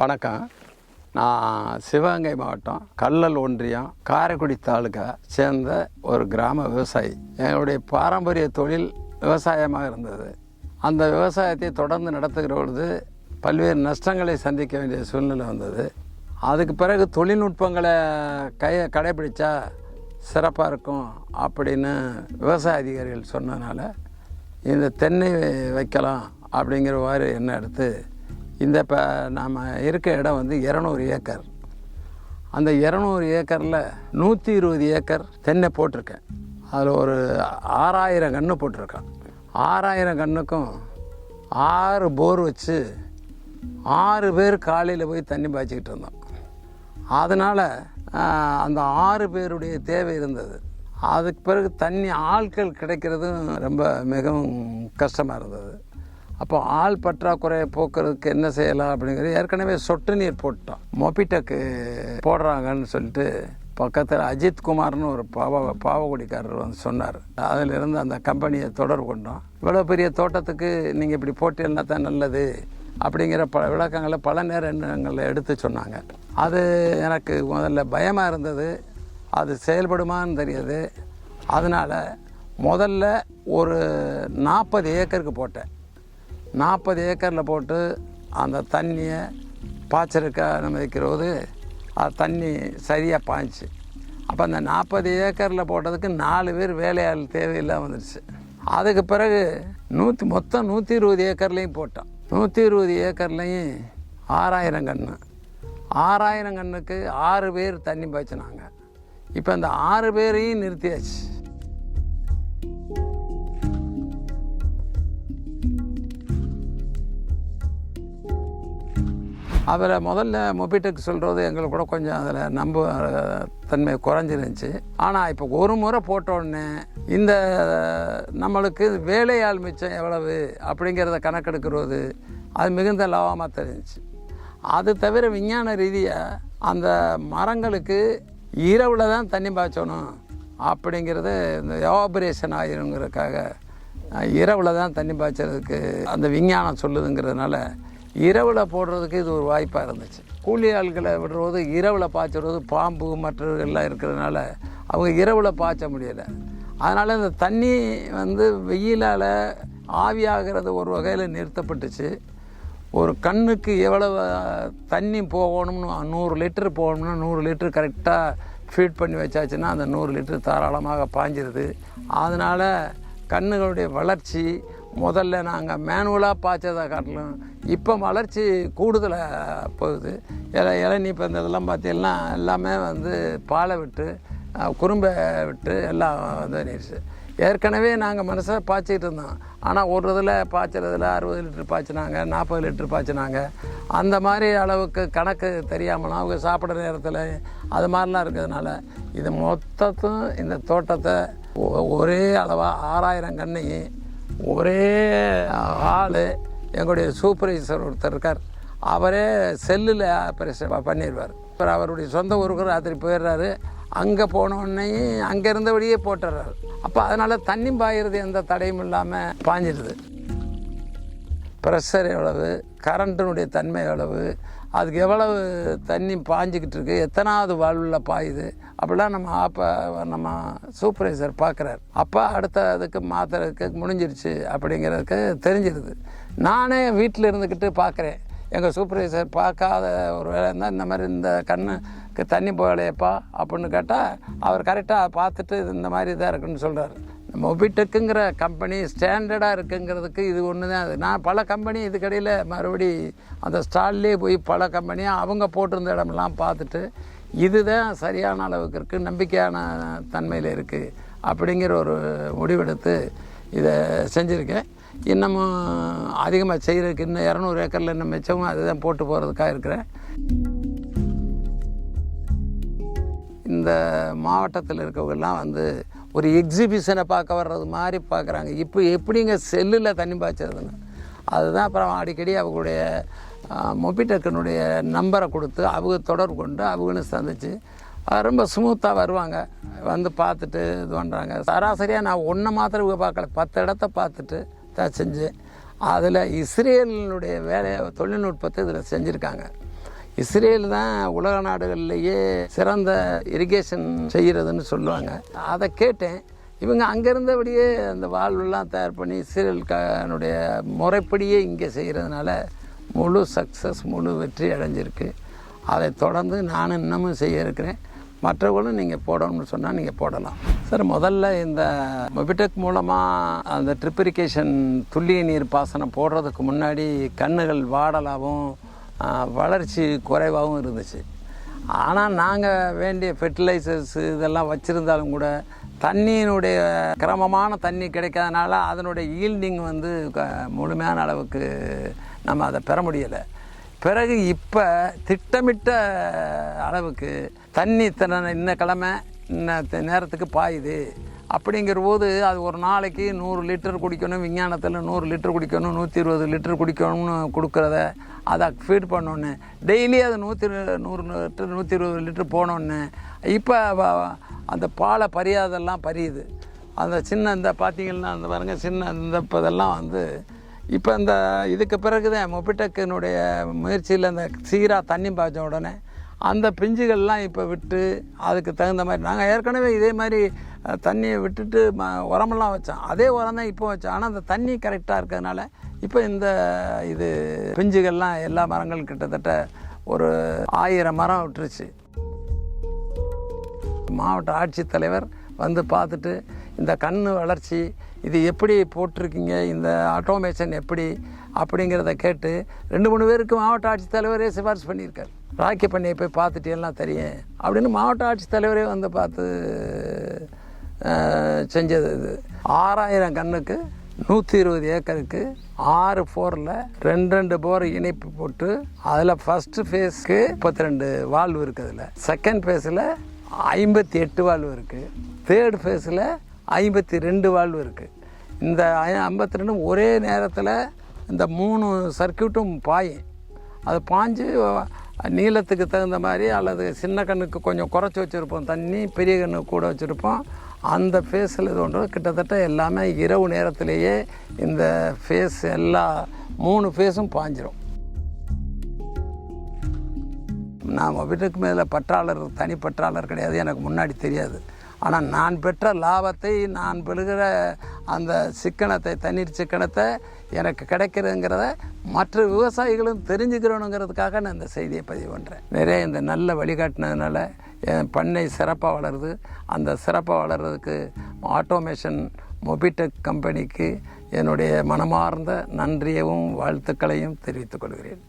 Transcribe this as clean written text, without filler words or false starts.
வணக்கம். நான் சிவகங்கை மாவட்டம் கல்லல் ஒன்றியம் காரைக்குடி தாலுக்கா சேர்ந்த ஒரு கிராம விவசாயி. என்னுடைய பாரம்பரிய தொழில் விவசாயமாக இருந்தது. அந்த விவசாயத்தை தொடர்ந்து நடத்துகிற பொழுது பல்வேறு நஷ்டங்களை சந்திக்க வேண்டிய சூழ்நிலை வந்தது. அதுக்கு பிறகு தொழில்நுட்பங்களை கடைபிடிச்சா சிறப்பாக இருக்கும் அப்படின்னு விவசாய அதிகாரிகள் சொன்னதுனால இந்த தென்னை வைக்கலாம் அப்படிங்கிற மாதிரி எண்ணம் எடுத்து இந்த இப்போ நாம் இருக்க இடம் வந்து 200 ஏக்கர். அந்த 200 ஏக்கரில் 120 ஏக்கர் தென்னை போட்டிருக்கேன். அதில் ஒரு 6000 கன்று போட்டிருக்கேன். 6000 கன்றுக்கும் 6 போர் வச்சு 6 பேர் காலையில் போய் தண்ணி பாய்ச்சிக்கிட்டு இருந்தோம். அதனால் அந்த 6 பேருடைய தேவை இருந்தது. அதுக்கு பிறகு தண்ணி ஆட்கள் கிடைக்கிறதும் ரொம்ப மிகவும் கஷ்டமாக இருந்தது. அப்போ ஆள் பற்றாக்குறையை போக்குறதுக்கு என்ன செய்யலாம் அப்படிங்கிறது ஏற்கனவே சொட்டு நீர் போட்டோம். மொபிடெக்கு போடுறாங்கன்னு சொல்லிட்டு பக்கத்தில் அஜித் குமார்னு ஒரு பாவக்குடிக்காரர் வந்து சொன்னார். அதிலிருந்து அந்த கம்பெனியை தொடர்பு கொண்டோம். இவ்வளோ பெரிய தோட்டத்துக்கு நீங்கள் இப்படி போட்டீங்கன்னா தான் நல்லது அப்படிங்கிற விளக்கங்களை பல நேரங்களில் எடுத்து சொன்னாங்க. அது எனக்கு முதல்ல பயமாக இருந்தது. அது செயல்படுமான்னு தெரியாது. அதனால் முதல்ல ஒரு 40 ஏக்கருக்கு போட்டேன். 40 ஏக்கரில் போட்டு அந்த தண்ணியை பாய்ச்சலுக்கு அனுமதிக்கிறது அது தண்ணி சரியாக பாய்ச்சி. அப்போ அந்த 40 ஏக்கரில் போட்டதுக்கு 4 பேர் வேலையாள் தேவையில்லாமல் வந்துடுச்சு. அதுக்கு பிறகு மொத்தம் 120 ஏக்கர்லேயும் போட்டோம். 120 ஏக்கர்லேயும் 6000 கன்று. 6000 கன்றுக்கு 6 பேர் தண்ணி பாய்ச்சினாங்க. இப்போ அந்த 6 பேரையும் நிறுத்தியாச்சு. அதில் முதல்ல மொபிடெக் சொல்கிறது எங்களுக்கு கூட கொஞ்சம் அதில் நம்ப தன்மை குறைஞ்சிருந்துச்சு. ஆனால் இப்போ ஒரு முறை போட்டோடனே இந்த நம்மளுக்கு வேலையாள் மிச்சம் எவ்வளவு அப்படிங்கிறத கணக்கெடுக்கிறது அது மிகுந்த லாபமாக தெரிஞ்சிச்சு. அது தவிர விஞ்ஞான ரீதியாக அந்த மரங்களுக்கு இரவில் தான் தண்ணி பாய்ச்சணும் அப்படிங்கிறது இந்த எவாபரேஷன் ஆகிருங்கிறதுக்காக இரவில் தான் தண்ணி பாய்ச்சறதுக்கு அந்த விஞ்ஞானம் சொல்லுதுங்கிறதுனால இரவில் போடுறதுக்கு இது ஒரு வாய்ப்பாக இருந்துச்சு. கூலி ஆள்களை விடுறது இரவில் பாய்ச்சுறது பாம்பு மற்றவர்கள்லாம் இருக்கிறதுனால அவங்க இரவில் பாய்ச்ச முடியலை. அதனால் இந்த தண்ணி வந்து வெயிலால் ஆவியாகிறது ஒரு வகையில் நிறுத்தப்பட்டுச்சு. ஒரு கண்ணுக்கு எவ்வளவு தண்ணி போகணும்னு 100 லிட்டர் போகணும்னா 100 லிட்டர் கரெக்டாக ஃபீட் பண்ணி வச்சாச்சுன்னா அந்த 100 லிட்டர் தாராளமாக பாய்ஞ்சிருது. அதனால் கண்ணுகளுடைய வளர்ச்சி முதல்ல நாங்கள் மேனுவலாக பாய்ச்சதை காட்டிலும் இப்போ வளர்ச்சி கூடுதலாக போகுது. இளநீ இப்போ இந்த இதெல்லாம் பார்த்தீங்கன்னா எல்லாமே வந்து பாலை விட்டு குறும்பை விட்டு எல்லாம் வந்துடுச்சு. ஏற்கனவே நாங்கள் மனசாக பாய்ச்சிக்கிட்டு இருந்தோம். ஆனால் ஒரு இதில் பாய்ச்சறதில் 60 லிட்டர் பாய்ச்சினாங்க, 40 லிட்டர் பாய்ச்சினாங்க. அந்த மாதிரி அளவுக்கு கணக்கு தெரியாமலாம் அவங்க சாப்பிட்ற நேரத்தில் அது மாதிரிலாம் இருக்கிறதுனால இது மொத்தத்தும் இந்த தோட்டத்தை ஒரே அளவாக 6000 கன்னையும் ஒரே ஆள் எங்களுடைய சூப்பர்வைசர் ஒருத்தர் இருக்கார். அவரே செல்லில் ஆப்ரேஷன் பண்ணிடுவார். அப்புறம் அவருடைய சொந்த ஊருக்கு ராத்திரி போயிடுறாரு. அங்கே போனோடனே அங்கே இருந்தபடியே போட்டுடுறாரு. அப்போ அதனால் தண்ணி பாயிறது எந்த தடையும் இல்லாமல் பாஞ்சிடுது. ப்ரெஷர் எவ்வளவு, கரண்ட்டினுடைய தன்மை எவ்வளவு, அதுக்கு எவ்வளவு தண்ணி பாஞ்சிக்கிட்டு இருக்குது, எத்தனாவது வால்வில் பாயுது அப்படிலாம் நம்ம சூப்பர்வைசர் பார்க்குறாரு. அப்போ அடுத்த அதுக்கு மாற்றுறதுக்கு முடிஞ்சிருச்சு அப்படிங்கிறதுக்கு தெரிஞ்சிருது. நானே வீட்டில் இருந்துக்கிட்டு பார்க்குறேன். எங்கள் சூப்பர்வைசர் பார்க்காத ஒரு வேலை இருந்தால் இந்த மாதிரி இந்த கண்ணுக்கு தண்ணி போகலையப்பா அப்படின்னு கேட்டால் அவர் கரெக்டாக பார்த்துட்டு இந்த மாதிரி இதாக இருக்குன்னு சொல்கிறார். மொபிடெக்குங்கிற கம்பெனி ஸ்டாண்டர்டாக இருக்குங்கிறதுக்கு இது ஒன்று தான். அது நான் பல கம்பெனி இதுக்கடையில் மறுபடி அந்த ஸ்டால்லே போய் பல கம்பெனியாக அவங்க போட்டிருந்த இடமெல்லாம் பார்த்துட்டு இதுதான் சரியான அளவுக்கு இருக்குது, நம்பிக்கையான தன்மையில் இருக்குது அப்படிங்கிற ஒரு முடிவெடுத்து இதை செஞ்சுருக்கேன். இன்னமும் அதிகமாக செய்கிறதுக்கு இன்னும் 200 ஏக்கரில் இன்னும் மிச்சமும் அதுதான் போட்டு போகிறதுக்காக இருக்கிறேன். இந்த மாவட்டத்தில் இருக்கவங்கெல்லாம் வந்து ஒரு எக்ஸிபிஷனை பார்க்க வர்றது மாதிரி பார்க்குறாங்க. இப்போ எப்படிங்க செல்லில் தண்ணி பாய்ச்சறதுன்னு அதுதான். அப்புறம் அடிக்கடி அவங்களுடைய மொபிடெக்கினுடைய நம்பரை கொடுத்து அவங்க தொடர்பு கொண்டு அவங்களும் சந்தித்து ரொம்ப ஸ்மூத்தாக வருவாங்க. வந்து பார்த்துட்டு இது பண்ணுறாங்க. சராசரியாக நான் ஒன்றை மாத்திரம் பார்க்கல, 10 இடத்த பார்த்துட்டு தான் செஞ்சேன். அதில் இஸ்ரேலினுடைய வேலையை தொழில்நுட்பத்தை இதில் செஞ்சுருக்காங்க. இஸ்ரேல் தான் உலக நாடுகள்லேயே சிறந்த இரிகேஷன் செய்கிறதுன்னு சொல்லுவாங்க. அதை கேட்டேன். இவங்க அங்கேருந்தபடியே அந்த வால்வெல்லாம் தயார் பண்ணி இஸ்ரேலுடைய முறைப்படியே இங்கே செய்கிறதுனால முழு சக்ஸஸ், முழு வெற்றி அடைஞ்சிருக்கு. அதை தொடர்ந்து நானும் இன்னமும் செய்ய இருக்கிறேன். மற்றவர்களும் நீங்கள் போடணும்னு சொன்னால் நீங்கள் போடலாம். சார், முதல்ல இந்த மொபிடெக் மூலமாக அந்த ட்ரிப் இரிகேஷன் துல்லிய நீர் பாசனம் போடுறதுக்கு முன்னாடி கன்றுகள் வாடலாகவும் வளர்ச்சி குறைவாகவும் இருந்துச்சு. ஆனால் நாங்கள் வேண்டிய ஃபெர்டிலைசர்ஸ் இதெல்லாம் வச்சுருந்தாலும் கூட தண்ணியினுடைய கிரமமான தண்ணி கிடைக்காதனால அதனுடைய ஈல்டிங் வந்து முழுமையான அளவுக்கு நம்ம அதை பெற முடியலை. பிறகு இப்போ திட்டமிட்ட அளவுக்கு தண்ணி இன்ன கிழமை இன்ன நேரத்துக்கு பாயுது அப்படிங்கிற போது அது ஒரு நாளைக்கு 100 லிட்டர் குடிக்கணும், விஞ்ஞானத்தில் 100 லிட்டர் குடிக்கணும், 120 லிட்டர் குடிக்கணும்னு கொடுக்குறத அதை ஃபீட் பண்ணோன்னு டெய்லி அது 100 லிட்டர் 120 லிட்டர் போனோன்னு இப்போ அந்த பாலை பரியாதெல்லாம் பரியுது. அந்த சின்ன இந்த பார்த்திங்கன்னா அந்த பாருங்க சின்ன இந்த இப்போ இதெல்லாம் வந்து இப்போ இந்த இதுக்கு பிறகு தான் மொபிடெக்கினுடைய முயற்சியில் அந்த சீராக தண்ணி பாய்ச்ச உடனே அந்த பிஞ்சுகள்லாம் இப்போ விட்டு அதுக்கு தகுந்த மாதிரி நாங்கள் ஏற்கனவே இதே மாதிரி தண்ணியை விட்டுட்டு உரமெல்லாம் வச்சோம். அதே உரம் தான் இப்போ வச்சோம். ஆனால் அந்த தண்ணி கரெக்டாக இருக்கிறதுனால இப்போ இந்த இது பிஞ்சுகள்லாம் எல்லா மரங்களும் கிட்டத்தட்ட ஒரு 1000 மரம் விட்டுருச்சு. மாவட்ட ஆட்சித்தலைவர் வந்து பார்த்துட்டு இந்த கன்று வளர்ச்சி இது எப்படி போட்டிருக்கீங்க, இந்த ஆட்டோமேஷன் எப்படி அப்படிங்கிறத கேட்டு 2-3 பேருக்கு மாவட்ட ஆட்சித்தலைவரே சிபாரிசு பண்ணியிருக்கார். ராக்கி பண்ணையை போய் பார்த்துட்டு எல்லாம் தெரியும் அப்படின்னு மாவட்ட ஆட்சித்தலைவரே வந்து பார்த்து செஞ்சது. இது 6000 கன்றுக்கு 120 ஏக்கருக்கு 6 போரில் 2 போர் இணைப்பு போட்டு அதில் ஃபஸ்ட்டு ஃபேஸ்க்கு 32 வால்வு இருக்குது. அதில் செகண்ட் ஃபேஸில் 58 வால்வு இருக்குது. தேர்ட் ஃபேஸில் 52 வால்வு இருக்குது. இந்த 52 ஒரே நேரத்தில் இந்த 3 சர்க்கியூட்டும் பாயும். அது பாஞ்சு நீளத்துக்கு தகுந்த மாதிரி அல்லது சின்ன கண்ணுக்கு கொஞ்சம் குறைச்சி வச்சுருப்போம் தண்ணி, பெரிய கண்ணுக்கு கூட வச்சுருப்போம். அந்த ஃபேஸில் இது ஒன்று கிட்டத்தட்ட எல்லாமே இரவு நேரத்திலேயே இந்த ஃபேஸ் எல்லா 3 ஃபேஸும் பாஞ்சிரும். நான் மொபிடெக் மேலே தனி பற்றாளர் கிடையாது, எனக்கு முன்னாடி தெரியாது. ஆனால் நான் பெற்ற லாபத்தை, நான் பெறுகிற அந்த சிக்கனத்தை, தண்ணீர் சிக்கனத்தை எனக்கு கிடைக்கிறதுங்கிறத மற்ற விவசாயிகளும் தெரிஞ்சுக்கிறணுங்கிறதுக்காக நான் இந்த செய்தியை பதிவு பண்ணுறேன். நிறைய இந்த நல்ல வழிகாட்டினதுனால என் பண்ணை சிறப்பாக வளருது. அந்த சிறப்பாக வளர்கிறதுக்கு ஆட்டோமேஷன் மொபிடெக் கம்பெனிக்கு என்னுடைய மனமார்ந்த நன்றியையும் வாழ்த்துக்களையும் தெரிவித்துக் கொள்கிறேன்.